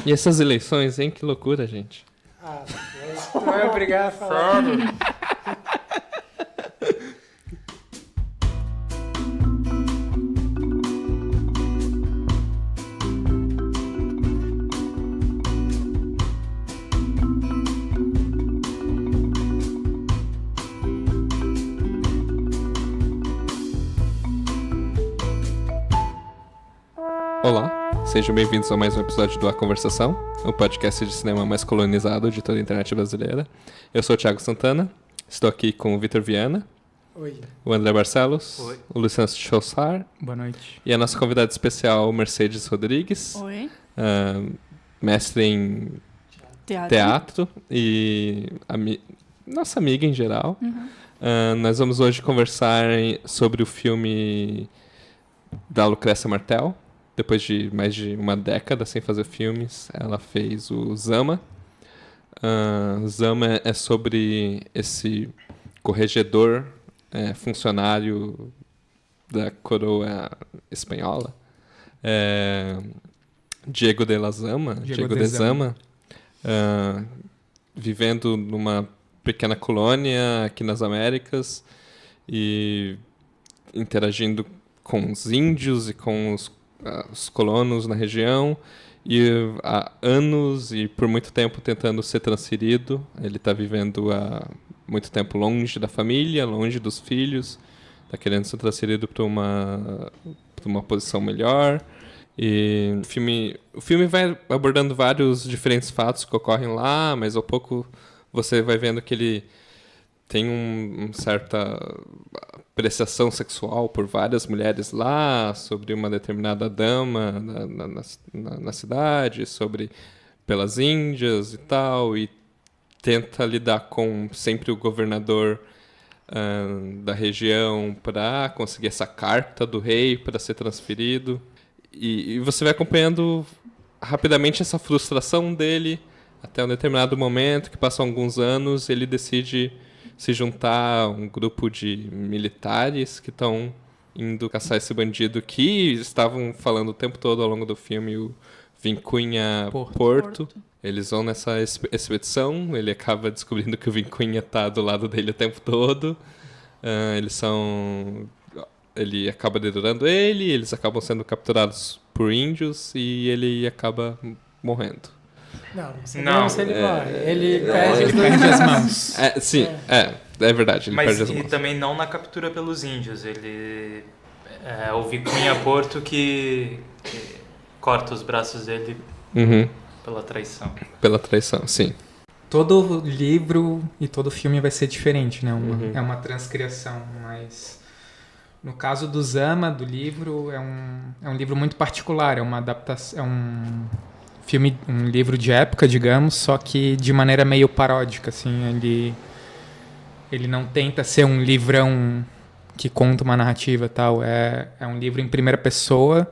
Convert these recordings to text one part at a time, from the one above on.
E essas eleições, hein? Que loucura, gente. Tu vai obrigar a falar. Olá, sejam bem-vindos a mais um episódio do A Conversação, o podcast de cinema mais colonizado de toda a internet brasileira. Eu sou o Thiago Santana, estou aqui com o Vitor Viana, Oi. o André Barcelos, Oi. o Luciano Chossar Boa noite. e a nossa convidada especial, Mercedes Rodrigues, Oi. mestre em teatro e nossa amiga em geral. Nós vamos hoje conversar sobre o filme da Lucrécia Martel. Depois de mais de uma década sem fazer filmes, ela fez o Zama. Zama é sobre esse corregedor, funcionário da coroa espanhola, Diego de Zama, vivendo numa pequena colônia aqui nas Américas e interagindo com os índios e com os colonos na região, e há anos e por muito tempo tentando ser transferido. Ele está vivendo há muito tempo longe da família, longe dos filhos, está querendo ser transferido para uma posição melhor. E o filme vai abordando vários diferentes fatos que ocorrem lá, mas ao pouco você vai vendo que ele tem uma certa apreciação sexual por várias mulheres lá, sobre uma determinada dama na cidade, pelas índias e tal, e tenta lidar com sempre o governador da região para conseguir essa carta do rei para ser transferido. E você vai acompanhando rapidamente essa frustração dele até um determinado momento, que passam alguns anos, ele decide se juntar a um grupo de militares que estão indo caçar esse bandido que estavam falando o tempo todo ao longo do filme, o Vincunha Porto. Eles vão nessa expedição, ele acaba descobrindo que o Vincunha está do lado dele o tempo todo. Ele acaba dedurando ele, eles acabam sendo capturados por índios e ele acaba morrendo. Não se ele morre. Ele perde as mãos. É verdade, ele perde as mãos. Mas também não na captura pelos índios. Ele é o Vincunha Porto que corta os braços dele pela traição. Pela traição, sim. Todo livro e todo filme vai ser diferente, né? É uma transcriação, mas no caso do Zama, do livro, é um livro muito particular, é uma adaptação, um livro de época, digamos, só que de maneira meio paródica, assim. Ele não tenta ser um livrão que conta uma narrativa e tal. É um livro em primeira pessoa,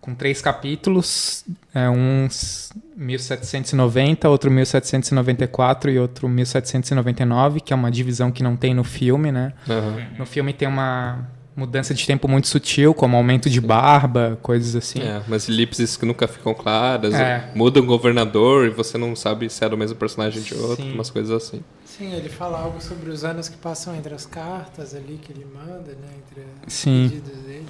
com 3 capítulos, um 1790, outro 1794 e outro 1799, que é uma divisão que não tem no filme, né? No filme tem uma mudança de tempo muito sutil, como aumento de barba, coisas assim. Umas elipses que nunca ficam claras, muda um governador e você não sabe se era o mesmo personagem de outro, umas coisas assim. Sim, ele fala algo sobre os anos que passam entre as cartas ali que ele manda, né, entre os Sim. pedidos dele.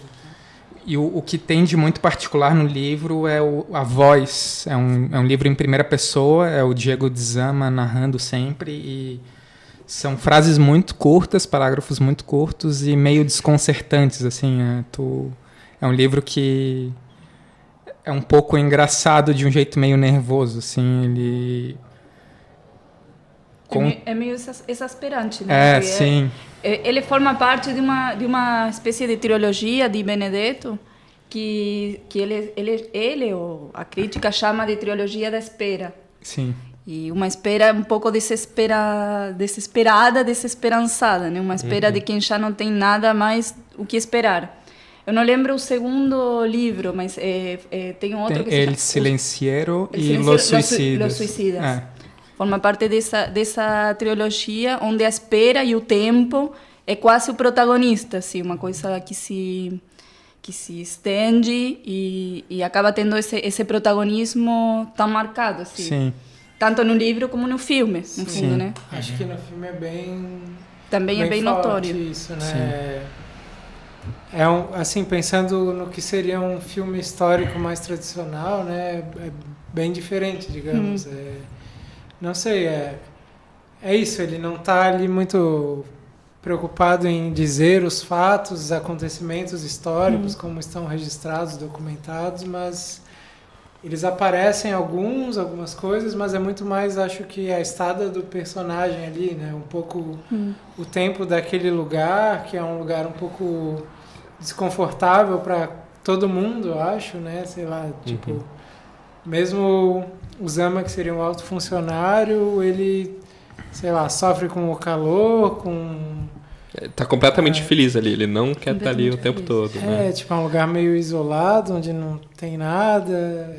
E o que tem de muito particular no livro é a voz. É um livro em primeira pessoa, é o Diego de Zama narrando sempre, e são frases muito curtas, parágrafos muito curtos e meio desconcertantes, assim. É um livro que é um pouco engraçado de um jeito meio nervoso, assim. Ele é meio exasperante, né? Sim. Ele forma parte de uma espécie de trilogia de Benedetto que a crítica chama de trilogia da espera. Sim. E uma espera um pouco desesperada, desesperançada, né? Uma espera de quem já não tem nada mais o que esperar. Eu não lembro o segundo livro, mas tem outro que se chama... El Silenciero e Los Suicidas. Forma parte dessa trilogia onde a espera e o tempo é quase o protagonista, assim, uma coisa que se estende e acaba tendo esse protagonismo tão marcado, assim. Sim. Tanto no livro como no filme, no fundo, né? Acho que no filme é bem... Também é bem forte notório. isso, né? Assim, pensando no que seria um filme histórico mais tradicional, né? É bem diferente, digamos. Não sei, é isso, ele não está ali muito preocupado em dizer os fatos, os acontecimentos históricos, como estão registrados, documentados, mas eles aparecem algumas coisas, mas é muito mais, acho que a estada do personagem ali, né? Um pouco o tempo daquele lugar, que é um lugar um pouco desconfortável para todo mundo, eu acho, né? Sei lá, tipo, mesmo o Zama, que seria um alto funcionário, ele, sei lá, sofre com o calor, Tá completamente feliz ali, ele não quer estar ali o tempo todo. Né? Tipo, é um lugar meio isolado, onde não tem nada.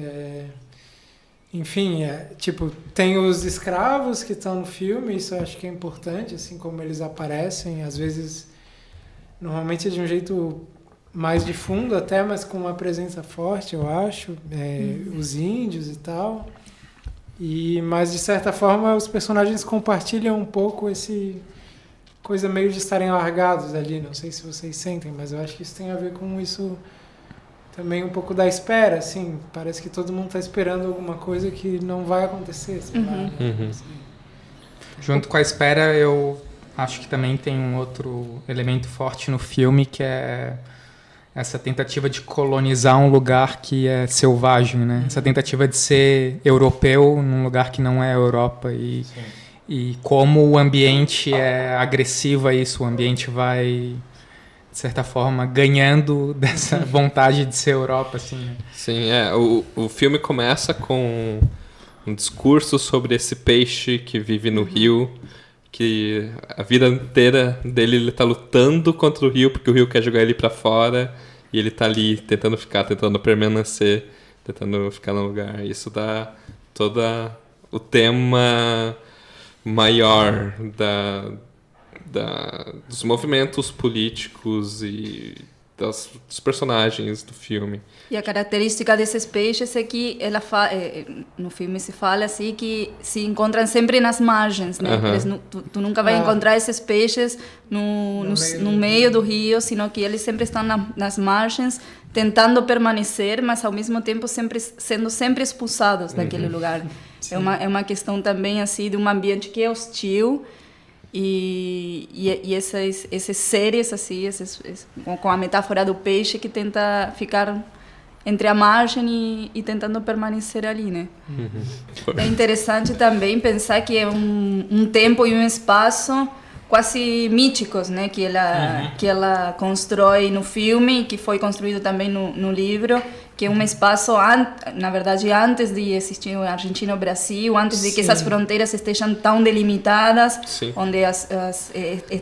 Enfim, tipo, tem os escravos que estão no filme, isso eu acho que é importante, assim como eles aparecem, às vezes, normalmente de um jeito mais de fundo até, mas com uma presença forte, eu acho, os índios e tal. Mas, de certa forma, os personagens compartilham um pouco esse coisa meio de estarem largados ali, não sei se vocês sentem, mas eu acho que isso tem a ver com isso também, um pouco da espera, assim, parece que todo mundo está esperando alguma coisa que não vai acontecer, sei lá. Né? Junto com a espera, eu acho que também tem um outro elemento forte no filme, que é essa tentativa de colonizar um lugar que é selvagem, né? Essa tentativa de ser europeu num lugar que não é a Europa e como o ambiente é agressivo a isso, o ambiente vai, de certa forma, ganhando dessa vontade de ser Europa, assim. Né? Sim, o filme começa com um discurso sobre esse peixe que vive no rio, que a vida inteira dele ele tá lutando contra o rio, porque o rio quer jogar ele para fora, e ele tá ali tentando permanecer, tentando ficar no lugar. Isso dá todo o tema maior dos movimentos políticos e dos personagens do filme. E a característica desses peixes é que no filme se fala assim que se encontram sempre nas margens, né? Tu nunca vai encontrar esses peixes no meio do rio, sino que eles sempre estão nas margens, tentando permanecer, mas ao mesmo tempo sendo sempre expulsados daquele lugar. É uma questão também assim de um ambiente que é hostil. E esses seres assim, com a metáfora do peixe que tenta ficar entre a margem e tentando permanecer ali, né? É interessante também pensar que é um tempo e um espaço quase míticos, né? Que ela constrói no filme, que foi construído também no livro, que é um espaço, na verdade, antes de existir o Argentina-Brasil, antes de que essas fronteiras estejam tão delimitadas, onde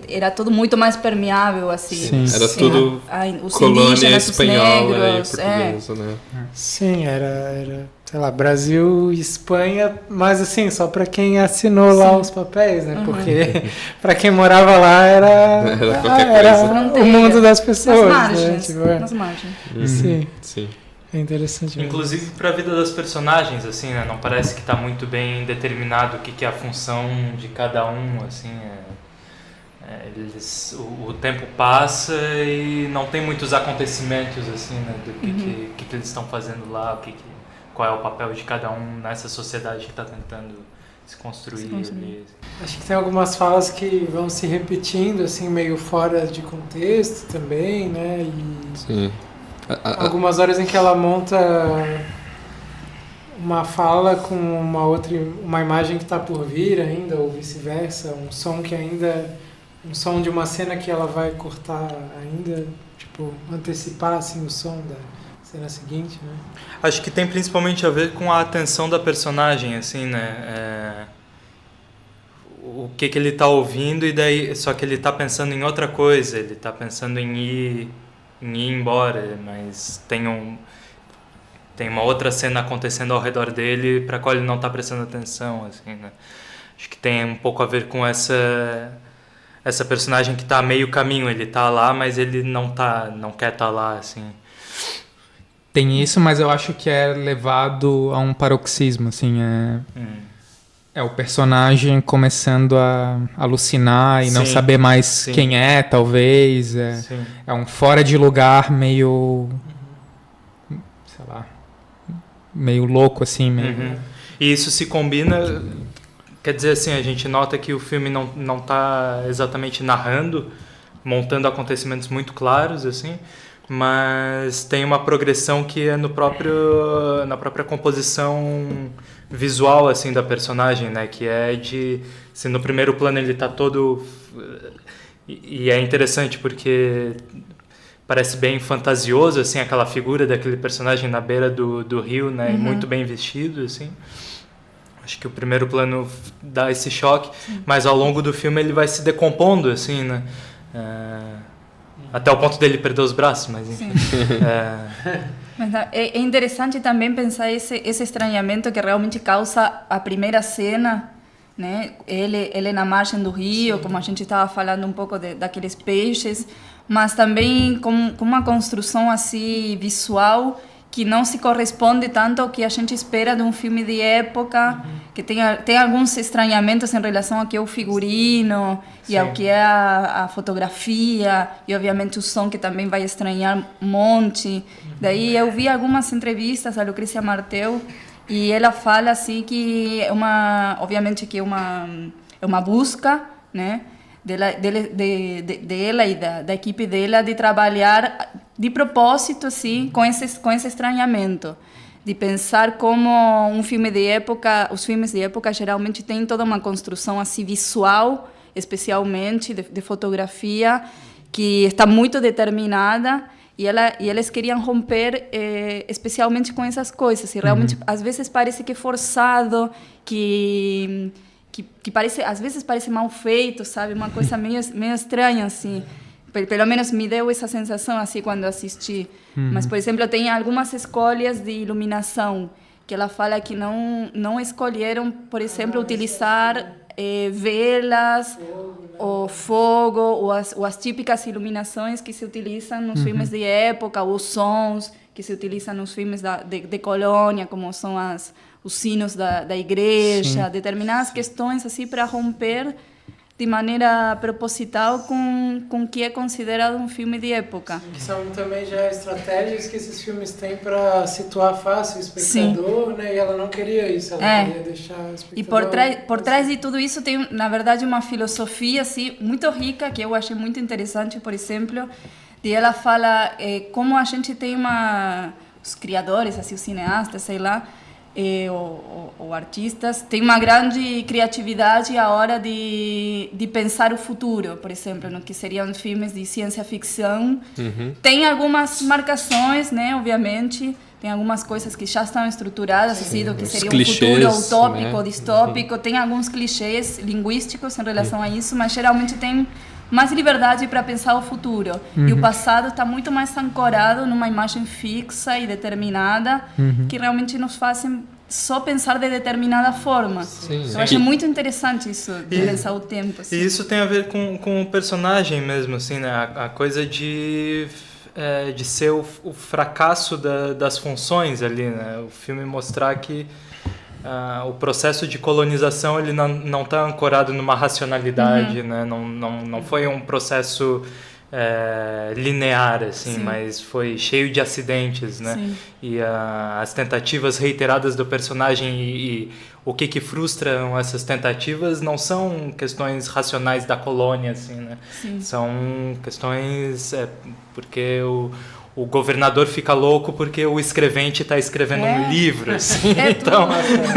era tudo muito mais permeável, assim. Era tudo os colônia indígenas, espanhola os negros, e portuguesa, né? Sim, era, sei lá, Brasil e Espanha, mas assim, só para quem assinou lá os papéis, né? Porque para quem morava lá era o mundo das pessoas. Nas margens. Né? Nas margens. Sim. É interessante. Inclusive para a vida das personagens, assim, né? Não parece que está muito bem determinado o que é a função de cada um, assim. O tempo passa e não tem muitos acontecimentos, assim, né? Do que eles estão fazendo lá, qual é o papel de cada um nessa sociedade que está tentando se construir. Acho que tem algumas falas que vão se repetindo, assim, meio fora de contexto também, né? Sim. Algumas horas em que ela monta uma fala com uma imagem que está por vir ainda, ou vice-versa, um som de uma cena que ela vai cortar ainda, tipo, antecipar assim o som da cena seguinte, né? Acho que tem principalmente a ver com a atenção da personagem, assim, né? O que ele está ouvindo e daí só que ele está pensando em outra coisa, ele está pensando em ir embora, mas tem uma outra cena acontecendo ao redor dele para a qual ele não está prestando atenção, assim, né? Acho que tem um pouco a ver com essa personagem que está a meio caminho, ele está lá, mas ele não quer estar lá, assim. Tem isso, mas eu acho que é levado a um paroxismo, assim, é o personagem começando a alucinar e não saber mais quem é, talvez, é um fora de lugar meio, sei lá, meio louco, assim, meio... E isso se combina, quer dizer assim, a gente nota que o filme não está exatamente narrando, montando acontecimentos muito claros, assim, mas tem uma progressão que é na própria composição visual, assim, da personagem, né, que é de, assim, no primeiro plano ele está todo, e é interessante porque parece bem fantasioso, assim, aquela figura daquele personagem na beira do rio, né, muito bem vestido, assim. Acho que o primeiro plano dá esse choque, mas ao longo do filme ele vai se decompondo, assim, né, até o ponto dele perder os braços, mas enfim. Mas é interessante também pensar esse estranhamento que realmente causa a primeira cena, né? Ele na margem do rio, como a gente estava falando um pouco daqueles peixes, mas também com uma construção assim visual que não se corresponde tanto ao que a gente espera de um filme de época, que tem alguns estranhamentos em relação ao que é o figurino e ao que é a fotografia e obviamente o som, que também vai estranhar um monte. Daí eu vi algumas entrevistas da Lucrecia Martel e ela fala assim que obviamente que é uma busca, né, dela e da equipe dela de trabalhar de propósito, assim, com esse estranhamento, de pensar como um filme de época, os filmes de época geralmente têm toda uma construção assim visual, especialmente de fotografia, que está muito determinada, e eles queriam romper especialmente com essas coisas, e realmente às vezes parece que é forçado, que parece, às vezes parece mal feito, sabe, uma coisa meio estranha, assim. Pelo menos me deu essa sensação assim quando assisti. Mas, por exemplo, tem algumas escolhas de iluminação que ela fala que não escolheram, por exemplo, utilizar velas, ou fogo, ou as típicas iluminações que se utilizam nos filmes de época, ou sons que se utilizam nos filmes de colônia, como são os sinos da igreja, determinadas questões assim para romper de maneira proposital com o que é considerado um filme de época. Que são também já estratégias que esses filmes têm para situar fácil o espectador, né? E ela não queria isso, ela queria deixar o espectador... E por trás de tudo isso tem, na verdade, uma filosofia assim, muito rica, que eu achei muito interessante, por exemplo, de ela fala como a gente tem os criadores, assim, os cineastas, sei lá, ou artistas, tem uma grande criatividade à hora de pensar o futuro, por exemplo, no que seriam filmes de ciência ficção. Tem algumas marcações, né, obviamente, tem algumas coisas que já estão estruturadas, assim, do que seria um futuro utópico, né? Distópico, tem alguns clichês linguísticos em relação a isso, mas geralmente tem mais liberdade para pensar o futuro. E o passado está muito mais ancorado numa imagem fixa e determinada, que realmente nos fazem só pensar de determinada forma. Eu acho muito interessante isso, de pensar o tempo. Assim. E isso tem a ver com o personagem mesmo, assim, né? A coisa de ser o fracasso das funções ali, né? O filme mostrar que o processo de colonização ele não está ancorado numa racionalidade, né? Não foi um processo linear, assim, mas foi cheio de acidentes, né? E as tentativas reiteradas do personagem e o que frustram essas tentativas não são questões racionais da colônia, assim, né? São questões porque o governador fica louco porque o escrevente está escrevendo um livro, assim, então...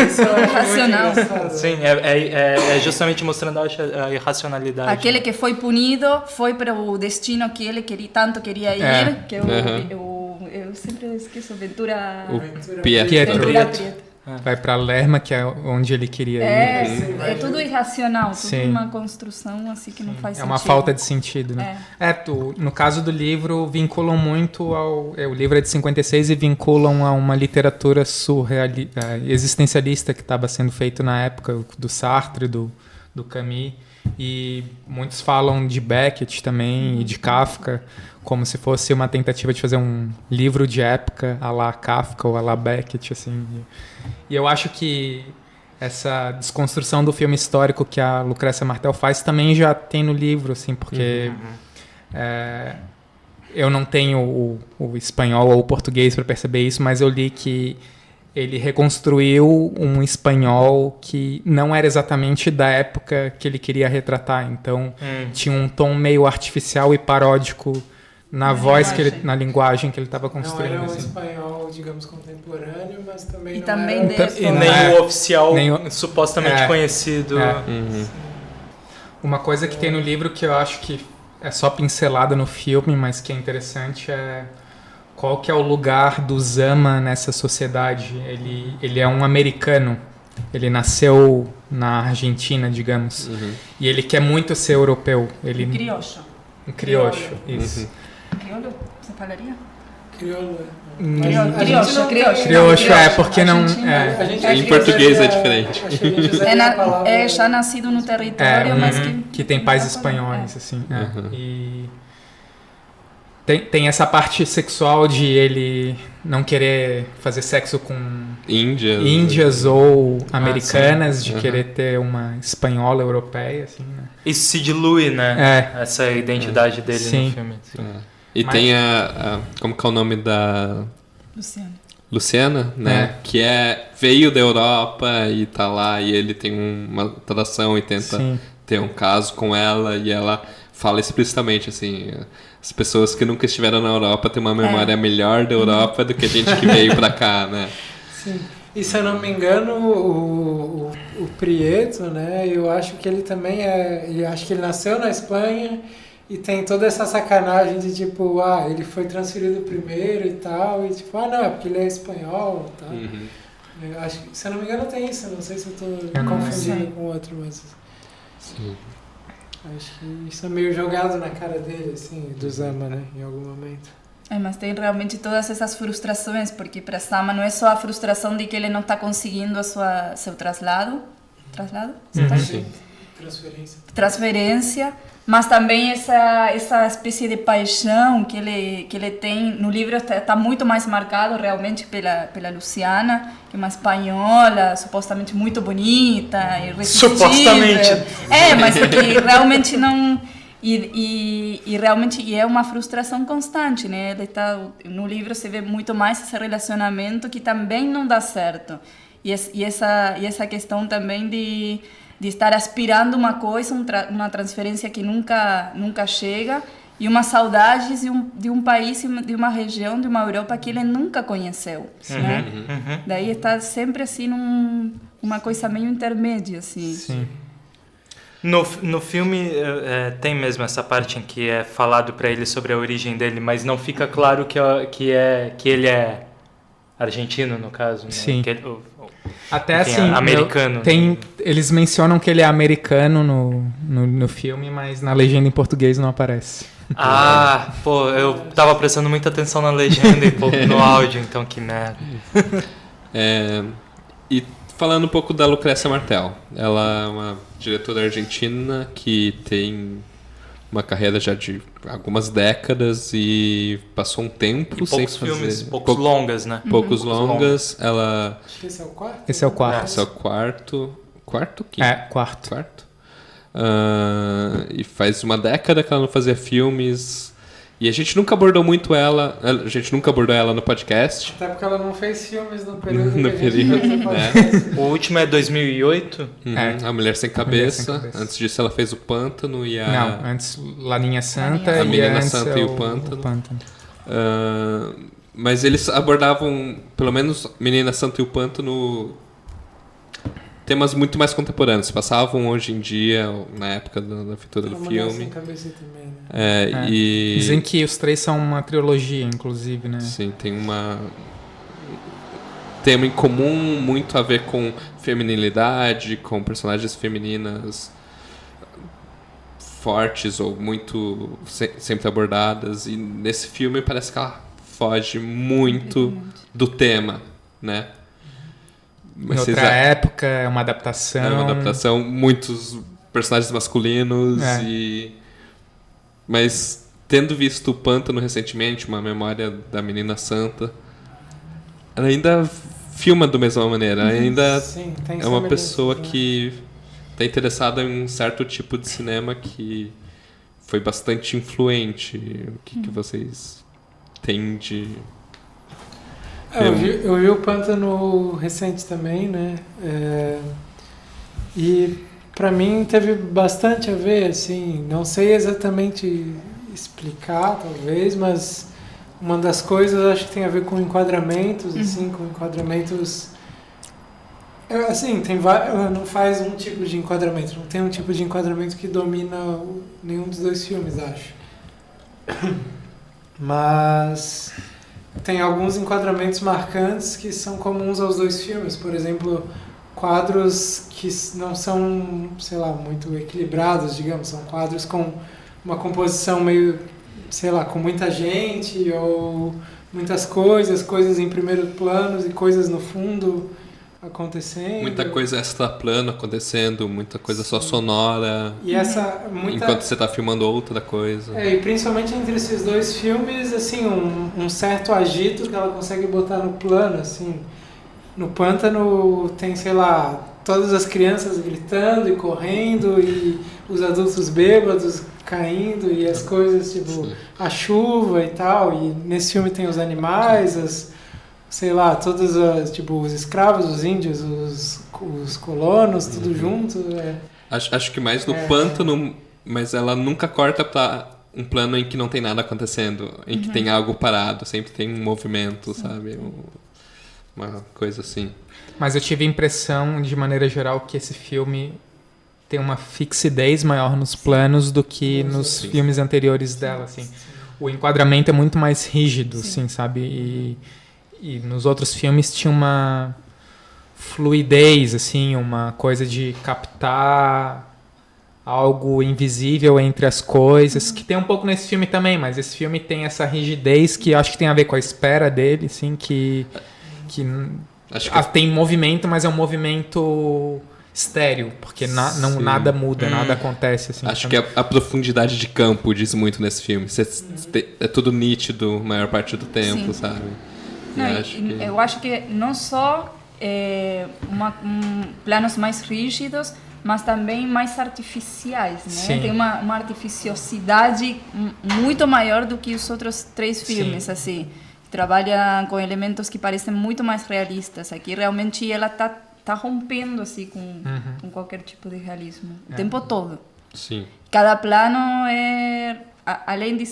Isso é racional. Sim, é justamente mostrando a irracionalidade. Aquele que foi punido foi para o destino que ele tanto queria ir, que eu sempre esqueço, Ventura... Pietro. Vai para Lerma, que é onde ele queria ir. É tudo irracional, tudo uma construção assim que não faz sentido. É uma falta de sentido, né? No caso do livro, vinculam muito ao... o livro é de 56 e vinculam a uma literatura existencialista que estava sendo feito na época, do Sartre, do Camus. E muitos falam de Beckett também e de Kafka, como se fosse uma tentativa de fazer um livro de época à la Kafka ou à la Beckett, assim. E eu acho que essa desconstrução do filme histórico que a Lucrécia Martel faz também já tem no livro, assim, porque eu não tenho o espanhol ou o português para perceber isso, mas eu li que ele reconstruiu um espanhol que não era exatamente da época que ele queria retratar. Então, tinha um tom meio artificial e paródico na voz, na linguagem que ele estava construindo. Não era um assim. espanhol, digamos, contemporâneo, mas também E não também era... E nem o oficial nem supostamente conhecido. Uma coisa que tem no livro que eu acho que é só pincelada no filme, mas que é interessante é qual que é o lugar do Zama nessa sociedade. Ele é um americano. Ele nasceu na Argentina, digamos. E ele quer muito ser europeu. Ele... Um criocho, isso. Crioulo, você falaria? Crioulo. Criocho é porque não... Em português é diferente. É já nascido no território, mas que tem pais espanhóis, assim. E tem essa parte sexual de ele não querer fazer sexo com índias ou americanas, de querer ter uma espanhola europeia, assim, né? Isso se dilui, né? Essa identidade dele Sim. no filme. Sim. E tem como que é o nome da... Luciana, né? Que veio da Europa e tá lá, e ele tem uma tradução e tenta ter um caso com ela, e ela fala explicitamente, assim... As pessoas que nunca estiveram na Europa têm uma memória melhor da Europa do que a gente que veio pra cá, né? Sim. E se eu não me engano, o Prieto, né? Eu acho que ele também eu acho que ele nasceu na Espanha e tem toda essa sacanagem de tipo, ele foi transferido primeiro e tal, e tipo, não, é porque ele é espanhol e tal. Eu acho que, se eu não me engano, tem isso. Não sei se eu tô confundindo com outro, mas... Sim. Acho que isso é meio jogado na cara dele, assim, do Zama, né, em algum momento. Mas tem realmente todas essas frustrações, porque para Zama não é só a frustração de que ele não está conseguindo seu traslado? Sim. Transferência, mas também essa espécie de paixão que ele tem. No livro está muito mais marcado realmente pela Luciana, que é uma espanhola, supostamente muito bonita e irresistível. Supostamente. Mas que realmente não... E realmente é uma frustração constante, né? No livro se vê muito mais esse relacionamento que também não dá certo. E essa questão também de estar aspirando uma coisa, uma transferência que nunca nunca e uma saudade de um país, de uma região, de uma Europa que ele nunca conheceu, né? Daí está sempre assim uma coisa meio intermédia, assim. Sim. No filme tem mesmo essa parte em que é falado para ele sobre a origem dele, mas não fica claro que ele é argentino, no caso, né? Sim. Até enfim, assim, americano. Eles mencionam que ele é americano no filme, mas na legenda em português não aparece. Eu tava prestando muita atenção na legenda e pouco no áudio, então que merda. E falando um pouco da Lucrécia Martel, ela é uma diretora argentina que tem uma carreira já de algumas décadas e passou um tempo sem poucos fazer... filmes, poucos longas, né? Poucos longas. Ela... Acho que esse é o quarto? Esse é o quarto. Esse é o quarto. Quarto? Quinto? Quarto. E faz uma década que ela não fazia filmes. E a gente nunca abordou muito ela. A gente nunca abordou ela no podcast. Até porque ela não fez filmes no período No que a gente período, fez o podcast. O último é 2008. A Mulher Sem Cabeça. Antes disso ela fez o Pântano e a... Não, antes Laninha Santa A Menina antes Santa e o Pântano. Mas eles abordavam, pelo menos Menina Santa e o Pântano, temas muito mais contemporâneos. Passavam hoje em dia, na época da feitura do filme. Sem cabeça também, né? E... Dizem que os três são uma trilogia, inclusive, né? Sim, tem tema em comum, muito a ver com feminilidade, com personagens femininas fortes ou muito sempre abordadas. E nesse filme parece que ela foge muito do tema, né? Em outra época, é uma adaptação. É uma adaptação. Muitos personagens masculinos mas tendo visto o Pântano recentemente, Uma Memória da Menina Santa, ela ainda filma da mesma maneira, ainda Sim, tem é uma semelhanças, pessoa né? que está interessada em um certo tipo de cinema que foi bastante influente. O que vocês têm de... Eu vi o Pântano recente também, né? E pra mim teve bastante a ver, assim, não sei exatamente explicar, talvez, mas uma das coisas acho que tem a ver com enquadramentos, assim, com enquadramentos... Assim, não faz um tipo de enquadramento, não tem um tipo de enquadramento que domina nenhum dos dois filmes, acho. Mas tem alguns enquadramentos marcantes que são comuns aos dois filmes. Por exemplo, quadros que não são, sei lá, muito equilibrados, digamos. São quadros com uma composição meio, sei lá, com muita gente ou muitas coisas em primeiro plano e coisas no fundo acontecendo. Muita coisa extra-plano acontecendo, muita coisa só sonora, E enquanto você está filmando outra coisa. E principalmente entre esses dois filmes, assim, um certo agito que ela consegue botar no plano, assim. No Pântano tem, sei lá, todas as crianças gritando e correndo e os adultos bêbados caindo e as coisas, tipo, a chuva e tal. E nesse filme tem os animais, sei lá, todos tipo, os escravos, os índios, os colonos, tudo junto. Acho que mais no Pântano, mas ela nunca corta pra um plano em que não tem nada acontecendo, em que tem algo parado, sempre tem um movimento, sabe? Uma coisa assim. Mas eu tive a impressão, de maneira geral, que esse filme tem uma fixidez maior nos planos do que nos filmes anteriores dela, assim. O enquadramento é muito mais rígido, assim, sabe? E nos outros filmes tinha uma fluidez, assim, uma coisa de captar algo invisível entre as coisas, que tem um pouco nesse filme também, mas esse filme tem essa rigidez que acho que tem a ver com a espera dele, assim, que tem movimento, mas é um movimento estéril, porque nada muda, nada acontece. Assim, acho que a profundidade de campo diz muito nesse filme. É tudo nítido a maior parte do tempo, sabe? Eu acho que não só planos mais rígidos, mas também mais artificiais, né? Sim. Tem uma artificiosidade muito maior do que os outros três filmes, assim. Trabalha com elementos que parecem muito mais realistas. Aqui realmente ela tá rompendo assim com qualquer tipo de realismo o tempo todo. Sim. Cada plano além de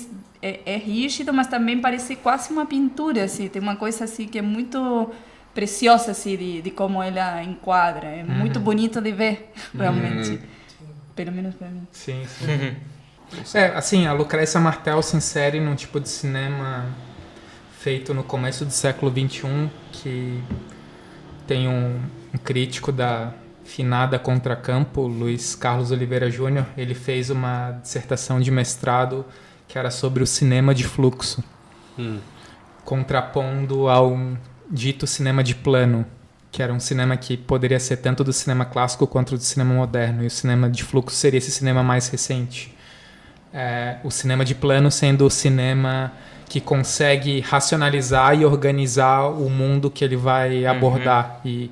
rígido, mas também parece quase uma pintura, assim. Tem uma coisa assim que é muito preciosa assim de como ela enquadra. É muito bonito de ver, realmente. Pelo menos para mim. Sim. Assim, a Lucrécia Martel se insere num tipo de cinema feito no começo do século XXI, que tem um crítico da finada Contracampo, Luiz Carlos Oliveira Júnior. Ele fez uma dissertação de mestrado que era sobre o cinema de fluxo, contrapondo ao dito cinema de plano, que era um cinema que poderia ser tanto do cinema clássico quanto do cinema moderno, e o cinema de fluxo seria esse cinema mais recente. O cinema de plano sendo o cinema que consegue racionalizar e organizar o mundo que ele vai abordar e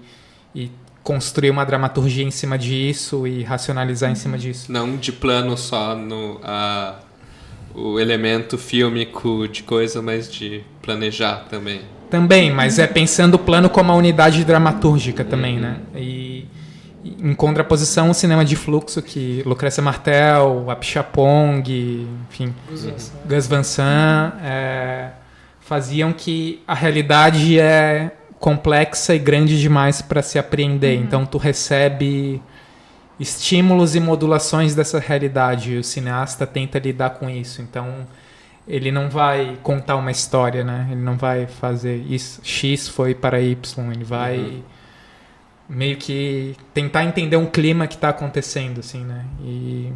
construir uma dramaturgia em cima disso e racionalizar em cima disso. Não de plano só o elemento fílmico de coisa, mas de planejar também. Também, mas pensando o plano como a unidade dramatúrgica também, né? E em contraposição o cinema de fluxo que Lucrécia Martel, Apichatpong, enfim, Gus Van Sant faziam que a realidade é complexa e grande demais para se apreender. Então tu recebe estímulos e modulações dessa realidade e o cineasta tenta lidar com isso. Então ele não vai contar uma história, né? Ele não vai fazer isso, X foi para Y, ele vai meio que tentar entender um clima que está acontecendo, assim, né? E,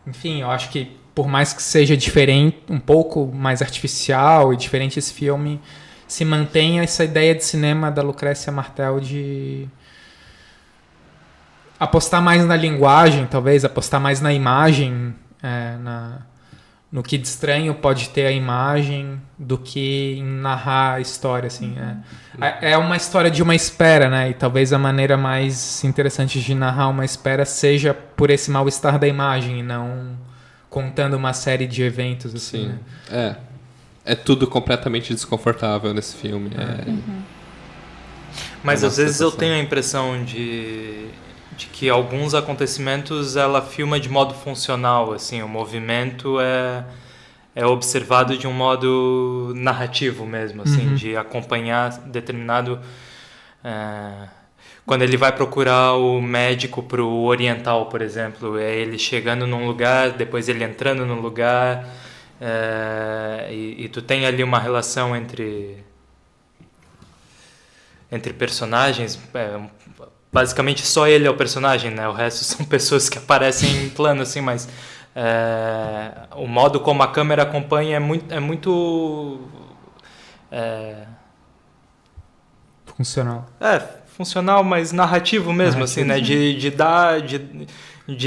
enfim, eu acho que por mais que seja diferente, um pouco mais artificial e diferente esse filme, se mantém essa ideia de cinema da Lucrécia Martel de apostar mais na linguagem, talvez, apostar mais na imagem, no que de estranho pode ter a imagem do que em narrar a história, assim. É uma história de uma espera, né? E talvez a maneira mais interessante de narrar uma espera seja por esse mal-estar da imagem e não contando uma série de eventos, assim. Sim. Né? É tudo completamente desconfortável nesse filme. Mas É uma às vezes eu sensação. tenho a impressão de que alguns acontecimentos ela filma de modo funcional, assim, o movimento é observado de um modo narrativo mesmo, assim, de acompanhar determinado... quando ele vai procurar o médico pro oriental, por exemplo, é ele chegando num lugar, depois ele entrando num lugar, e tu tem ali uma relação entre personagens, basicamente só ele é o personagem, né? O resto são pessoas que aparecem em plano, assim, mas o modo como a câmera acompanha é muito Funcional. funcional, mas narrativo mesmo, assim, né? De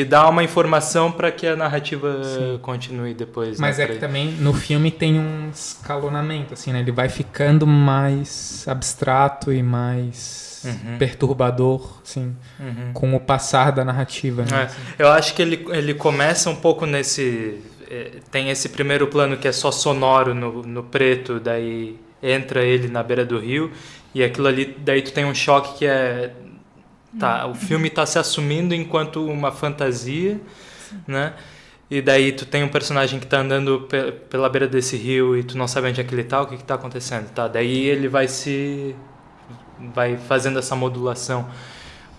dar uma informação para que a narrativa continue depois. Mas né? é que também no filme tem um escalonamento, assim, né? Ele vai ficando mais abstrato e mais perturbador, assim, com o passar da narrativa. Né? Eu acho que ele começa um pouco nesse... Tem esse primeiro plano que é só sonoro no preto, daí entra ele na beira do rio, e aquilo ali, daí tu tem um choque que o filme está se assumindo enquanto uma fantasia, né? E daí tu tem um personagem que está andando pela beira desse rio e tu não sabe onde é que ele está, o que está acontecendo, tá? Daí ele vai fazendo essa modulação.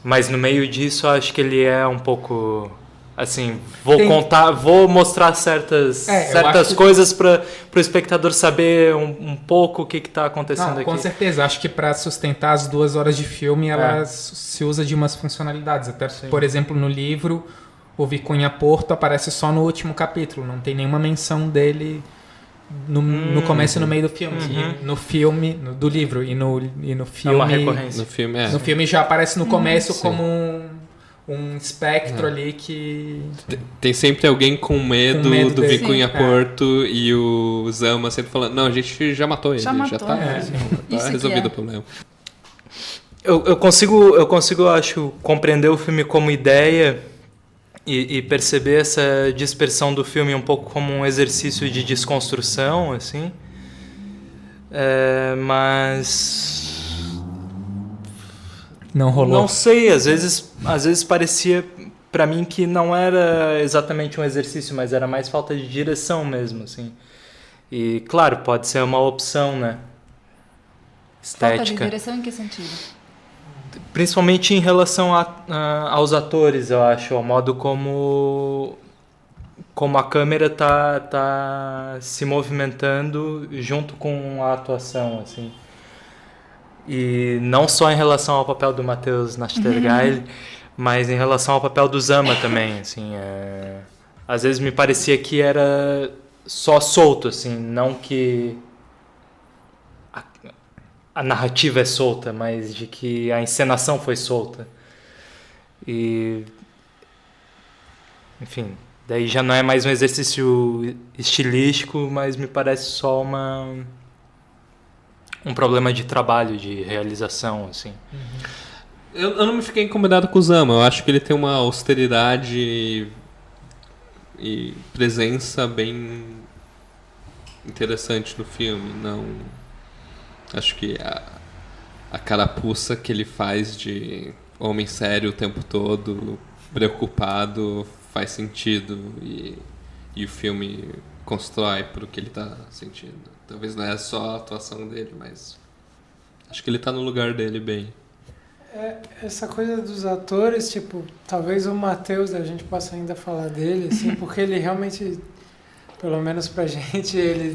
Mas no meio disso, eu acho que ele é um pouco... Assim, vou mostrar certas coisas para o espectador saber um pouco o que está acontecendo aqui. Com certeza, acho que para sustentar as 2 horas de filme, ela se usa de umas funcionalidades. Até, por exemplo, no livro, o Vicunha Porto aparece só no último capítulo, não tem nenhuma menção dele no começo e no meio do filme. E no filme, do livro, e no filme... É uma recorrência. No filme já aparece no começo como um espectro ali que... Tem sempre alguém com medo do dele. Vicunha Porto e o Zama sempre falando, não, a gente já matou ele, já tá resolvido o problema. Eu consigo, acho, compreender o filme como ideia e perceber essa dispersão do filme um pouco como um exercício de desconstrução, assim. Mas... Não rolou. Não sei, às vezes parecia pra mim que não era exatamente um exercício, mas era mais falta de direção mesmo, assim. E, claro, pode ser uma opção, né? Estética. Falta de direção em que sentido? Principalmente em relação aos atores, eu acho, ao modo como a câmera tá se movimentando junto com a atuação, assim. E não só em relação ao papel do Matheus Nachtergaele, mas em relação ao papel do Zama também, assim, às vezes me parecia que era só solto, assim, não que a narrativa é solta, mas de que a encenação foi solta. E, enfim, daí já não é mais um exercício estilístico, mas me parece só um problema de trabalho, de realização, assim. Eu não me fiquei incomodado com o Zama. Eu acho que ele tem uma austeridade e presença bem interessante no filme. Não, acho que a carapuça que ele faz de homem sério o tempo todo, preocupado, faz sentido. E o filme constrói pro que ele tá sentindo. Talvez não é só a atuação dele, mas acho que ele tá no lugar dele bem. Essa coisa dos atores, tipo, talvez o Matheus, a gente possa ainda falar dele, assim, porque ele realmente, pelo menos pra gente, ele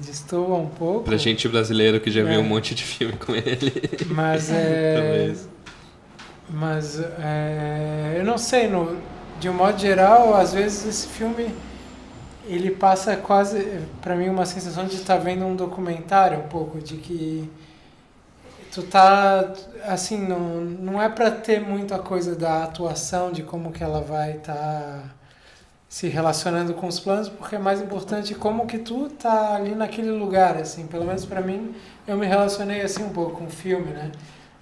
destoa um pouco. Pra gente brasileiro que já viu um monte de filme com ele. Mas eu não sei, de um modo geral, às vezes esse filme... Ele passa quase, pra mim, uma sensação de estar vendo um documentário um pouco, de que tu tá, assim, não é pra ter muita coisa da atuação, de como que ela vai estar se relacionando com os planos, porque é mais importante como que tu tá ali naquele lugar, assim, pelo menos pra mim, eu me relacionei assim um pouco com o filme, né?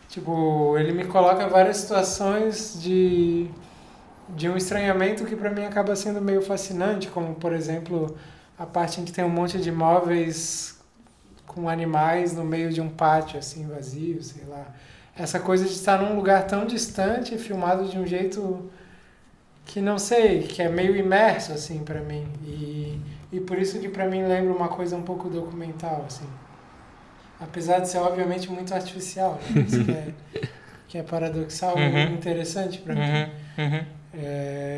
Tipo, ele me coloca várias situações de um estranhamento que pra mim acaba sendo meio fascinante, como, por exemplo, a parte em que tem um monte de móveis com animais no meio de um pátio, assim, vazio, sei lá. Essa coisa de estar num lugar tão distante, filmado de um jeito que não sei, que é meio imerso, assim, pra mim. E por isso que pra mim lembra uma coisa um pouco documental, assim. Apesar de ser, obviamente, muito artificial, né? Isso que é paradoxal e interessante pra mim.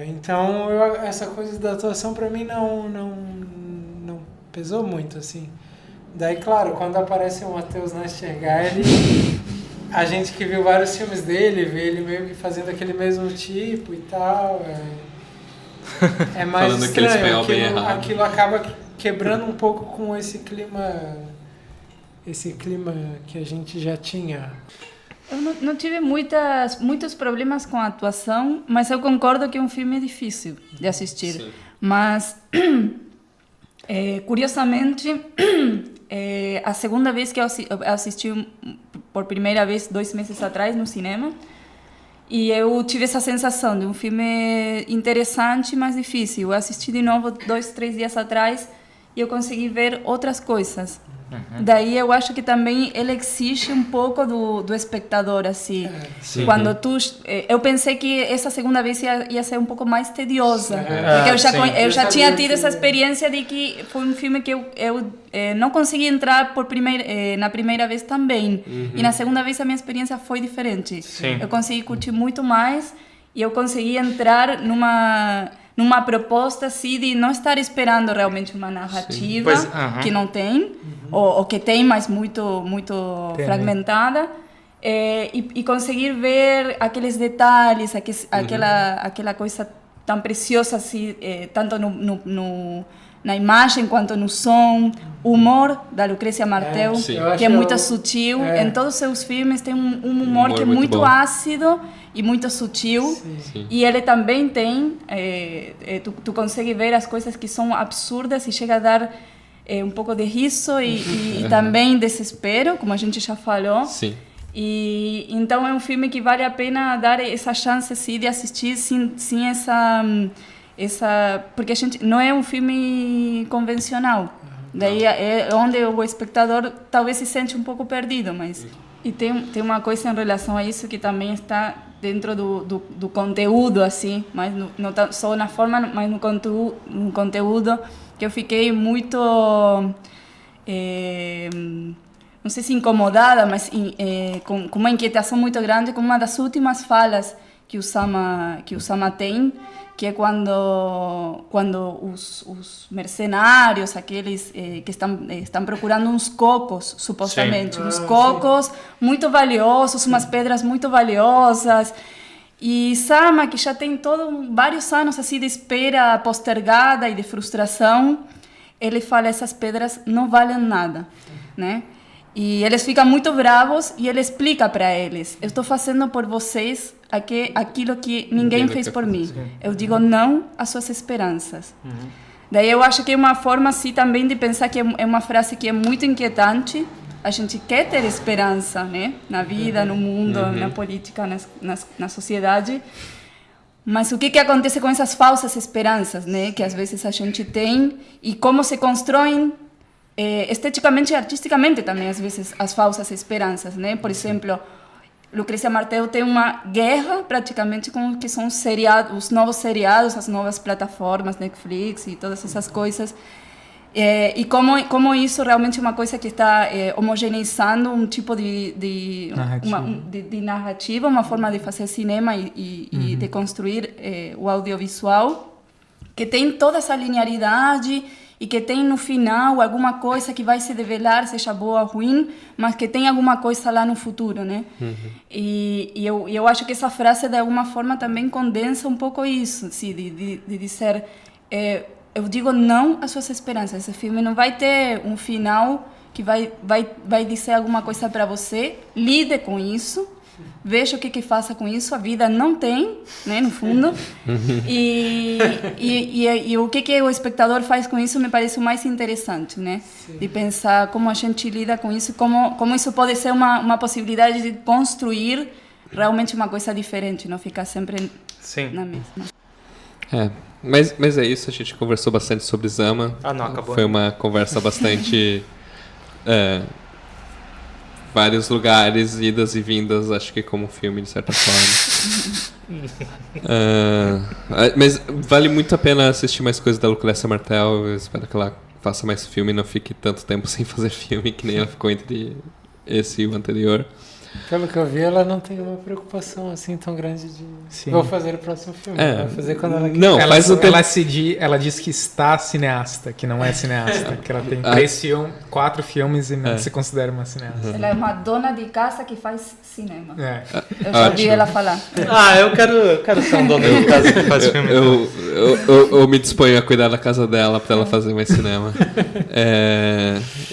Então, essa coisa da atuação pra mim não pesou muito, assim. Daí, claro, quando aparece o Matheus Nastergaile, a gente que viu vários filmes dele, vê ele meio que fazendo aquele mesmo tipo e tal, é mais falando aquele espanhol bem estranho. errado. Aquilo acaba quebrando um pouco com esse clima que a gente já tinha. Eu não tive muitos problemas com a atuação, mas eu concordo que é um filme difícil de assistir. Sim. Mas, curiosamente, a segunda vez que eu assisti por primeira vez 2 meses atrás no cinema, e eu tive essa sensação de um filme interessante, mas difícil. Eu assisti de novo 2, 3 dias atrás e eu consegui ver outras coisas. Daí eu acho que também ele exige um pouco do espectador, assim. Sim. Quando eu pensei que essa segunda vez ia ser um pouco mais tediosa, porque eu já tinha tido essa experiência de que foi um filme que eu não consegui entrar na primeira vez também. E na segunda vez a minha experiência foi diferente. Sim. Eu consegui curtir muito mais e eu consegui entrar numa proposta assim de não estar esperando realmente uma narrativa que não tem, ou que tem, mas muito fragmentada, e conseguir ver aqueles detalhes, aquela coisa tão preciosa assim, tanto na imagem quanto no som, o humor da Lucrécia Martel, que é muito sutil. Em todos os seus filmes tem um humor que é muito ácido e muito sutil. Sim. E ele também tem, tu consegue ver as coisas que são absurdas e chega a dar um pouco de riso e também desespero, como a gente já falou. Sim. E então é um filme que vale a pena dar essa chance assim, de assistir sem essa porque a gente não é um filme convencional. Daí é onde o espectador talvez se sente um pouco perdido, mas e tem uma coisa em relação a isso que também está dentro do conteúdo, assim, mas não só na forma, mas no conteúdo, que eu fiquei muito não sei se incomodada, mas com uma inquietação muito grande com uma das últimas falas que o Sama tem, que é quando os mercenários, aqueles que estão procurando uns cocos, supostamente, uns cocos muito valiosos, umas pedras muito valiosas. E Sama, que já tem vários anos assim de espera postergada e de frustração, ele fala: essas pedras não valem nada, né? E eles ficam muito bravos e ele explica para eles: eu estou fazendo por vocês aquilo que ninguém fez por mim. Eu digo não às suas esperanças. Daí eu acho que é uma forma assim também de pensar que é uma frase que é muito inquietante. A gente quer ter esperança, né? Na vida, no mundo, na política, na sociedade. Mas o que acontece com essas falsas esperanças, né? Que às vezes a gente tem e como se constroem esteticamente e artisticamente também, às vezes, as falsas esperanças, né? Por exemplo, Lucrécia Martel tem uma guerra praticamente com o que são os novos seriados, as novas plataformas, Netflix e todas essas coisas. E como isso realmente é uma coisa que está homogeneizando um tipo de narrativa, uma forma de fazer cinema e de construir o audiovisual, que tem toda essa linearidade e que tem no final alguma coisa que vai se revelar, seja boa ou ruim, mas que tem alguma coisa lá no futuro, né? E eu acho que essa frase, de alguma forma, também condensa um pouco isso, assim, de dizer... eu digo não às suas esperanças. Esse filme não vai ter um final que vai dizer alguma coisa para você, lide com isso, veja o que faça com isso. A vida não tem, né, no fundo. E o que o espectador faz com isso me parece o mais interessante, né? Sim. De pensar como a gente lida com isso, como isso pode ser uma possibilidade de construir realmente uma coisa diferente, não ficar sempre na mesma. Mas é isso, a gente conversou bastante sobre Zama. Não, acabou. Foi uma conversa bastante... vários lugares, idas e vindas, acho que como filme, de certa forma. Mas vale muito a pena assistir mais coisas da Lucrécia Martel. Eu espero que ela faça mais filme e não fique tanto tempo sem fazer filme, que nem ela ficou entre esse e o anterior. Pelo que eu vi, ela não tem uma preocupação assim tão grande de... Sim. Vou fazer o próximo filme. Vai fazer quando ela quiser. Não, ela diz que está cineasta, que não é cineasta. Que ela tem 4 filmes e não se considera uma cineasta. Ela é uma dona de casa que faz cinema. Eu já ouvi ela falar. Eu quero ser um dono de casa que faz filme. Eu me disponho a cuidar da casa dela para ela fazer mais cinema.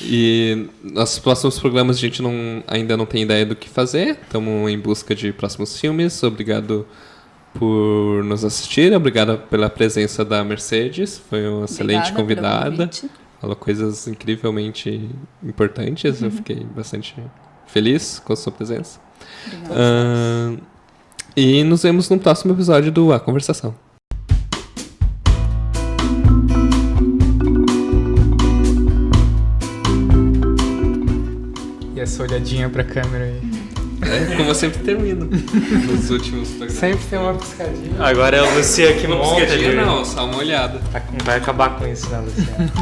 E nossos próximos programas a gente ainda não tem ideia do que fazer. Estamos em busca de próximos filmes. Obrigado por nos assistir. Obrigado pela presença da Mercedes. Foi uma excelente convidada. Falou coisas incrivelmente importantes. Eu fiquei bastante feliz com a sua presença. E nos vemos no próximo episódio do A Conversação. E essa olhadinha pra câmera aí. Como eu sempre termino nos últimos programas. Sempre tem uma piscadinha. Agora é a Lucia que monta. Não, só uma olhada. Vai acabar com isso, né, Lucia?